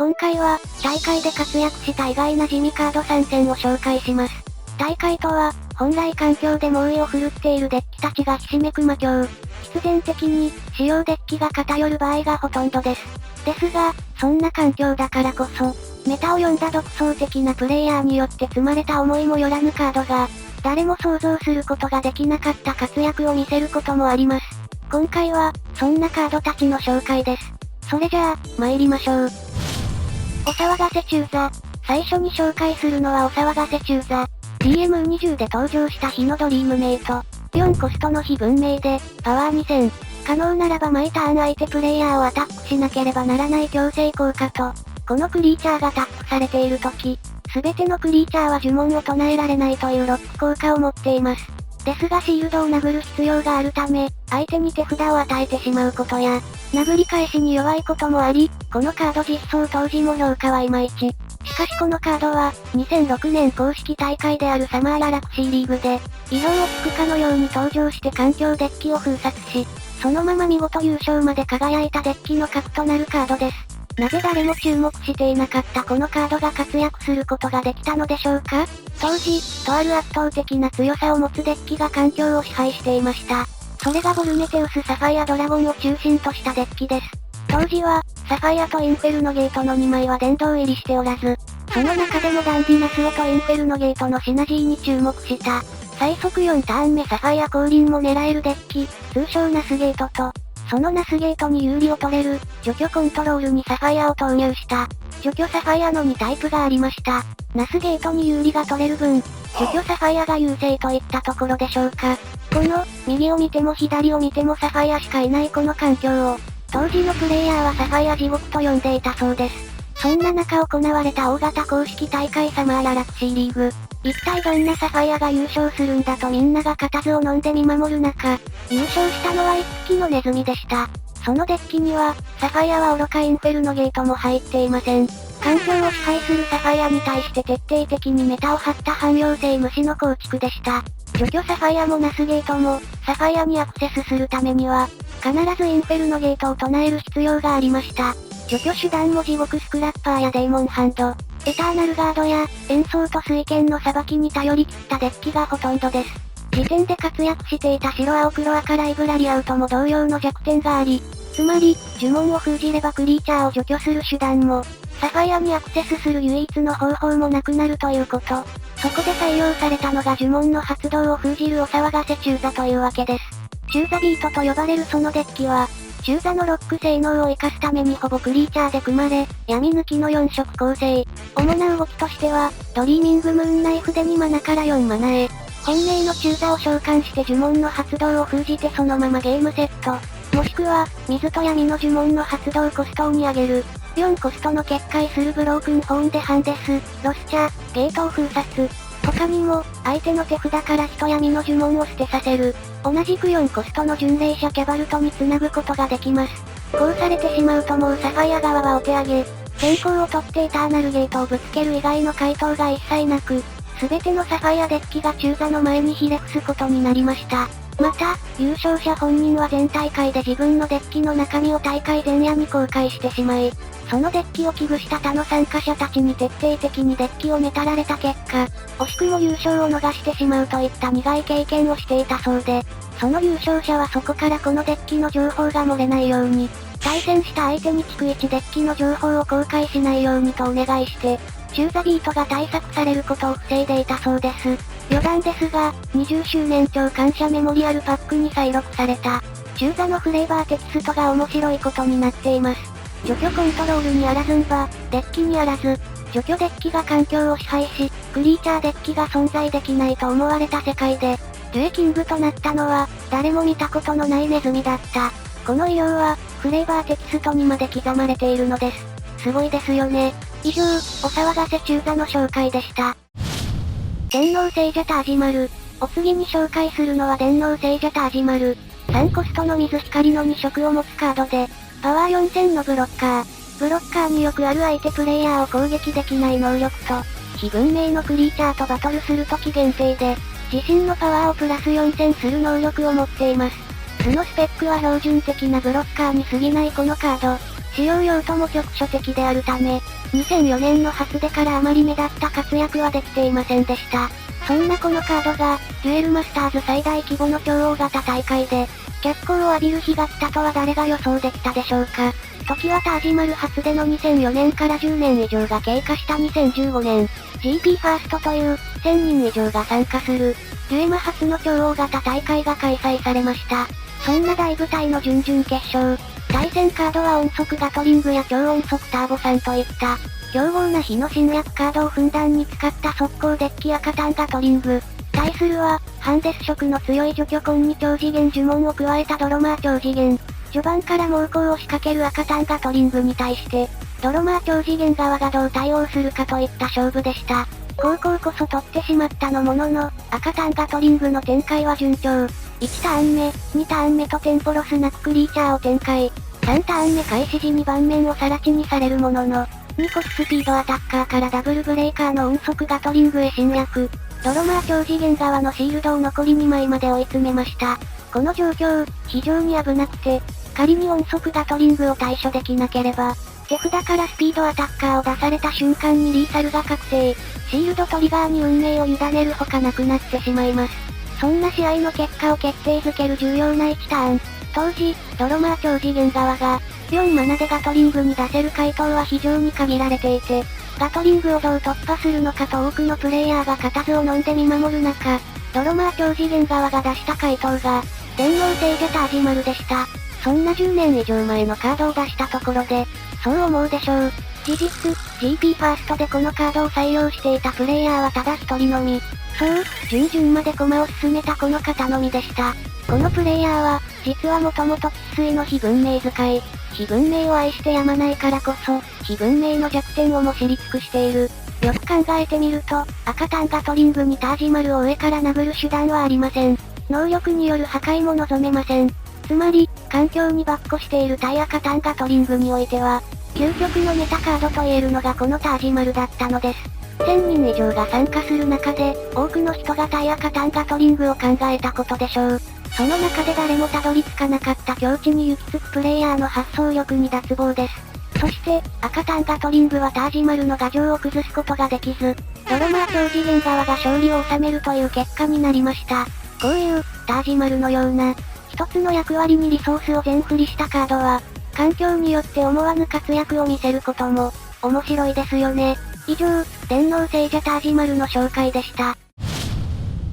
今回は、大会で活躍した意外な地味カード参戦を紹介します。大会とは、本来環境で猛威を振るっているデッキたちがひしめく魔境。必然的に、主要デッキが偏る場合がほとんどです。ですが、そんな環境だからこそ、メタを読んだ独創的なプレイヤーによって積まれた思いもよらぬカードが、誰も想像することができなかった活躍を見せることもあります。今回は、そんなカードたちの紹介です。それじゃあ、参りましょう。お騒がせ中座。最初に紹介するのはお騒がせ中座。DM20 で登場した日のドリームメイト。4コストの非文明で、パワー2000。可能ならば毎ターン相手プレイヤーをアタックしなければならない強制効果と、このクリーチャーがタップされている時、すべてのクリーチャーは呪文を唱えられないというロック効果を持っています。ですがシールドを殴る必要があるため、相手に手札を与えてしまうことや、殴り返しに弱いこともあり、このカード実装当時も評価はいまいち。しかしこのカードは、2006年公式大会であるサマーララクシーリーグで、意表をつくかのように登場して環境デッキを封殺し、そのまま見事優勝まで輝いたデッキの核となるカードです。なぜ誰も注目していなかったこのカードが活躍することができたのでしょうか？当時、とある圧倒的な強さを持つデッキが環境を支配していました。それがボルメテウス・サファイア・ドラゴンを中心としたデッキです。当時は、サファイアとインフェルノゲートの2枚は殿堂入りしておらず、その中でもダンディナスオとインフェルノゲートのシナジーに注目した。最速4ターン目サファイア降臨も狙えるデッキ、通称ナスゲートと、そのナスゲートに有利を取れる、除去コントロールにサファイアを投入した。除去サファイアの2タイプがありました。ナスゲートに有利が取れる分、除去サファイアが優勢といったところでしょうか。この、右を見ても左を見てもサファイアしかいないこの環境を、当時のプレイヤーはサファイア地獄と呼んでいたそうです。そんな中行われた大型公式大会サマーララクシーリーグ。一体どんなサファイアが優勝するんだとみんなが固唾を飲んで見守る中、優勝したのは一匹のネズミでした。そのデッキには、サファイアは愚かインフェルノゲートも入っていません。環境を支配するサファイアに対して徹底的にメタを張った汎用性無視の構築でした。除去サファイアもナスゲートも、サファイアにアクセスするためには、必ずインフェルノゲートを唱える必要がありました。除去手段も地獄スクラッパーやデーモンハンド、エターナルガードや、演奏と水剣の裁きに頼り切ったデッキがほとんどです。時点で活躍していた白青黒赤ライブラリアウトも同様の弱点があり、つまり、呪文を封じればクリーチャーを除去する手段も、サファイアにアクセスする唯一の方法もなくなるということ。そこで採用されたのが呪文の発動を封じるお騒がせ中座というわけです。中座ビートと呼ばれるそのデッキは、中座のロック性能を活かすためにほぼクリーチャーで組まれ、闇抜きの4色構成。主な動きとしては、ドリーミングムーンナイフで2マナから4マナへ。本命の中座を召喚して呪文の発動を封じてそのままゲームセット。もしくは、水と闇の呪文の発動コストをに上げる。4コストの決壊するブロークンホーンでハンデス、ロスチャ、ゲートを封殺。他にも、相手の手札から人闇の呪文を捨てさせる。同じく4コストの巡礼者キャバルトに繋ぐことができます。こうされてしまうともうサファイア側はお手上げ。先行を取ってエターナルゲートをぶつける以外の回答が一切なく、すべてのサファイアデッキが中座の前にひれ伏すことになりました。また、優勝者本人は全大会で自分のデッキの中身を大会前夜に公開してしまい、そのデッキを危惧した他の参加者たちに徹底的にデッキをめたられた結果、惜しくも優勝を逃してしまうといった苦い経験をしていたそうで、その優勝者はそこからこのデッキの情報が漏れないように、対戦した相手に逐一デッキの情報を公開しないようにとお願いして、中座ビートが対策されることを防いでいたそうです。余談ですが、20周年超感謝メモリアルパックに再録された、中座のフレーバーテキストが面白いことになっています。除去コントロールにあらずんば、デッキにあらず、除去デッキが環境を支配し、クリーチャーデッキが存在できないと思われた世界で、ジュエキングとなったのは、誰も見たことのないネズミだった。この異様は、フレーバーテキストにまで刻まれているのです。すごいですよね。以上、お騒がせ中座の紹介でした。電脳聖者タージマル。お次に紹介するのは電脳聖者タージマル。3コストの水光の2色を持つカードで、パワー4000のブロッカー。ブロッカーによくある相手プレイヤーを攻撃できない能力と、非文明のクリーチャーとバトルするとき限定で、自身のパワーをプラス4000する能力を持っています。図のスペックは標準的なブロッカーに過ぎないこのカード。使用用途も局所的であるため、2004年の初出からあまり目立った活躍はできていませんでした。そんなこのカードが、デュエルマスターズ最大規模の超大型大会で、脚光を浴びる日が来たとは誰が予想できたでしょうか。時はタージマル初出の2004年から10年以上が経過した2015年、GP ファーストという、1000人以上が参加する、デュエマ初の超大型大会が開催されました。そんな大舞台の準々決勝、対戦カードは音速ガトリングや超音速ターボさんといった、凶暴な火の侵略カードをふんだんに使った速攻デッキ赤タンガトリング。対するは、ハンデス色の強い除去コンに超次元呪文を加えたドロマー超次元。序盤から猛攻を仕掛ける赤タンガトリングに対して、ドロマー超次元側がどう対応するかといった勝負でした。後攻こそ取ってしまったのものの、赤タンガトリングの展開は順調。1ターン目、2ターン目とテンポロスなくクリーチャーを展開。3ターン目開始時に盤面を更地にされるものの、2コススピードアタッカーからダブルブレーカーの音速ガトリングへ侵略。ドロマー超次元側のシールドを残り2枚まで追い詰めました。この状況、非常に危なくて、仮に音速ガトリングを対処できなければ、手札からスピードアタッカーを出された瞬間にリーサルが確定。シールドトリガーに運命を委ねるほかなくなってしまいます。そんな試合の結果を決定づける重要な1ターン。当時、ドロマー超次元側が、4マナでガトリングに出せる回答は非常に限られていて、ガトリングをどう突破するのかと多くのプレイヤーが固唾を飲んで見守る中、ドロマー超次元側が出した回答が、電脳聖者タージマルでした。そんな10年以上前のカードを出したところで、そう思うでしょう。事実、GP ファーストでこのカードを採用していたプレイヤーはただ一人のみ。そう、準々まで駒を進めたこの方のみでした。このプレイヤーは、実はもともと生粋の非文明使い。非文明を愛してやまないからこそ、非文明の弱点をも知り尽くしている。よく考えてみると、赤タンガトリングにタージマルを上から殴る手段はありません。能力による破壊も望めません。つまり、環境に跋扈している対赤タンガトリングにおいては、究極のメタカードと言えるのがこのタージマルだったのです。1000人以上が参加する中で、多くの人が対赤タンガトリングを考えたことでしょう。その中で誰もたどり着かなかった境地に行き着くプレイヤーの発想力に脱帽です。そして、赤タンガトリングはタージマルの牙城を崩すことができず、ドロマー超次元側が勝利を収めるという結果になりました。こういう、タージマルのような、一つの役割にリソースを全振りしたカードは、環境によって思わぬ活躍を見せることも、面白いですよね。以上、電脳聖者タージマルの紹介でした。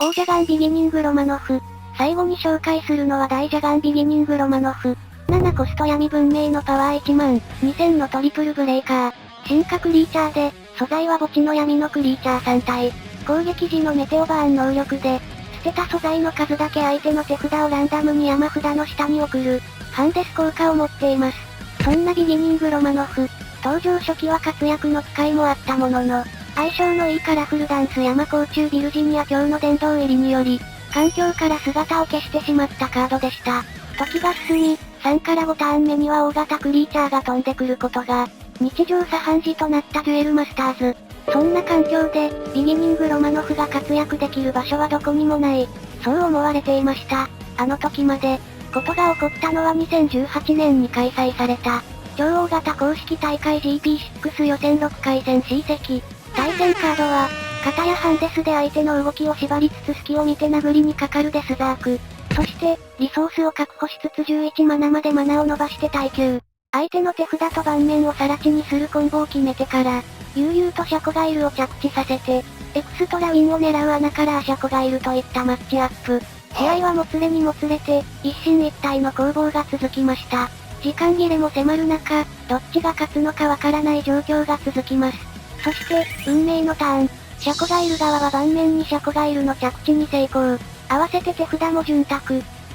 王者ガンビギニングロマノフ。最後に紹介するのは大ジャガンビギニングロマノフ。7コスト闇文明のパワー1万2000のトリプルブレーカー。進化クリーチャーで、素材は墓地の闇のクリーチャー3体。攻撃時のメテオバーン能力で、捨てた素材の数だけ相手の手札をランダムに山札の下に送る、ハンデス効果を持っています。そんなビギニングロマノフ、登場初期は活躍の機会もあったものの、相性のいいカラフルダンス山甲虫ビルジニア教の殿堂入りにより、環境から姿を消してしまったカードでした。時が進み、3から5ターン目には大型クリーチャーが飛んでくることが、日常茶飯事となったデュエルマスターズ。そんな環境で、ビギニングロマノフが活躍できる場所はどこにもない。そう思われていました。あの時まで、ことが起こったのは2018年に開催された、超大型公式大会 GP6 予選6回戦 C 席。対戦カードは、片やハンデスで相手の動きを縛りつつ隙を見て殴りにかかるデスザーク。そして、リソースを確保しつつ11マナまでマナを伸ばして耐久。相手の手札と盤面を更地にするコンボを決めてから、悠々とシャコガイルを着地させて、エクストラウィンを狙う穴からアシャコガイルといったマッチアップ。試合はもつれにもつれて、一進一退の攻防が続きました。時間切れも迫る中、どっちが勝つのかわからない状況が続きます。そして、運命のターン。シャコガイル側は盤面にシャコガイルの着地に成功。合わせて手札も潤沢。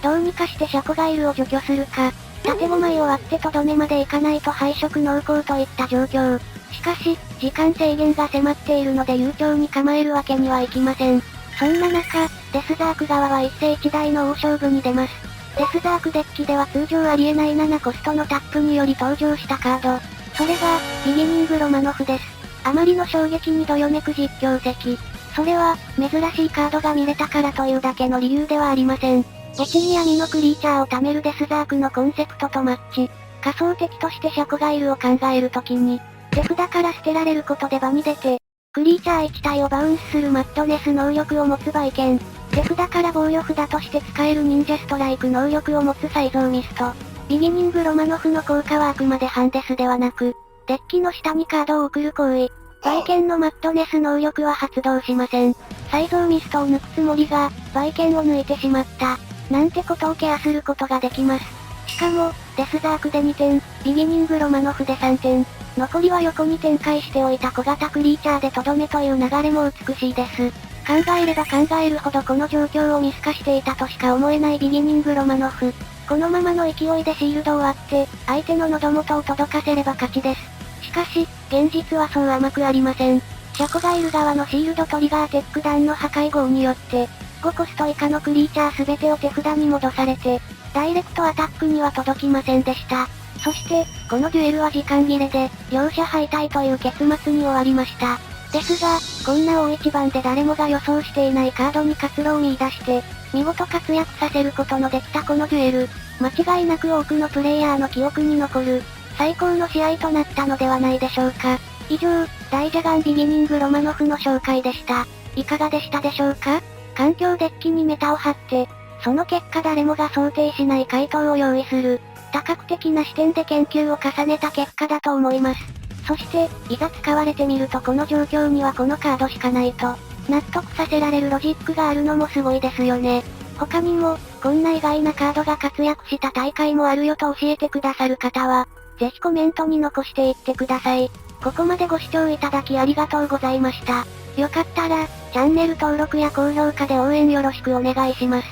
どうにかしてシャコガイルを除去するか。縦5枚を割ってとどめまでいかないと敗色濃厚といった状況。しかし、時間制限が迫っているので悠長に構えるわけにはいきません。そんな中、デスザーク側は一世一代の大勝負に出ます。デスザークデッキでは通常ありえない7コストのタップにより登場したカード。それが、ビギニングロマノフです。あまりの衝撃にどよめく実況席。それは、珍しいカードが見れたからというだけの理由ではありません。墓地に闇のクリーチャーを貯めるデスザークのコンセプトとマッチ。仮想敵としてシャコガイルを考えるときに、手札から捨てられることで場に出て、クリーチャー1体をバウンスするマッドネス能力を持つバイケン。手札から防御札として使える忍者ストライク能力を持つサイゾーミスト。ビギニングロマノフの効果はあくまでハンデスではなく、デッキの下にカードを送る行為。バイケンのマッドネス能力は発動しません。サイゾーミストを抜くつもりが、バイケンを抜いてしまった。なんてことをケアすることができます。しかも、デスザークで2点、ビギニングロマノフで3点。残りは横に展開しておいた小型クリーチャーでとどめという流れも美しいです。考えれば考えるほどこの状況を見透かしていたとしか思えないビギニングロマノフ。このままの勢いでシールドを割って、相手の喉元を届かせれば勝ちです。しかし、現実はそう甘くありません。シャコガイル側のシールドトリガーテック弾の破壊号によって、5コスト以下のクリーチャーすべてを手札に戻されて、ダイレクトアタックには届きませんでした。そして、このデュエルは時間切れで、両者敗退という結末に終わりました。ですが、こんな大一番で誰もが予想していないカードに活路を見出して、見事活躍させることのできたこのデュエル、間違いなく多くのプレイヤーの記憶に残る、最高の試合となったのではないでしょうか。以上、大ジャガンビギニングロマノフの紹介でした。いかがでしたでしょうか？環境デッキにメタを張って、その結果誰もが想定しない回答を用意する、多角的な視点で研究を重ねた結果だと思います。そして、いざ使われてみるとこの状況にはこのカードしかないと、納得させられるロジックがあるのもすごいですよね。他にも、こんな意外なカードが活躍した大会もあるよと教えてくださる方は、ぜひコメントに残していってください。ここまでご視聴いただきありがとうございました。よかったら、チャンネル登録や高評価で応援よろしくお願いします。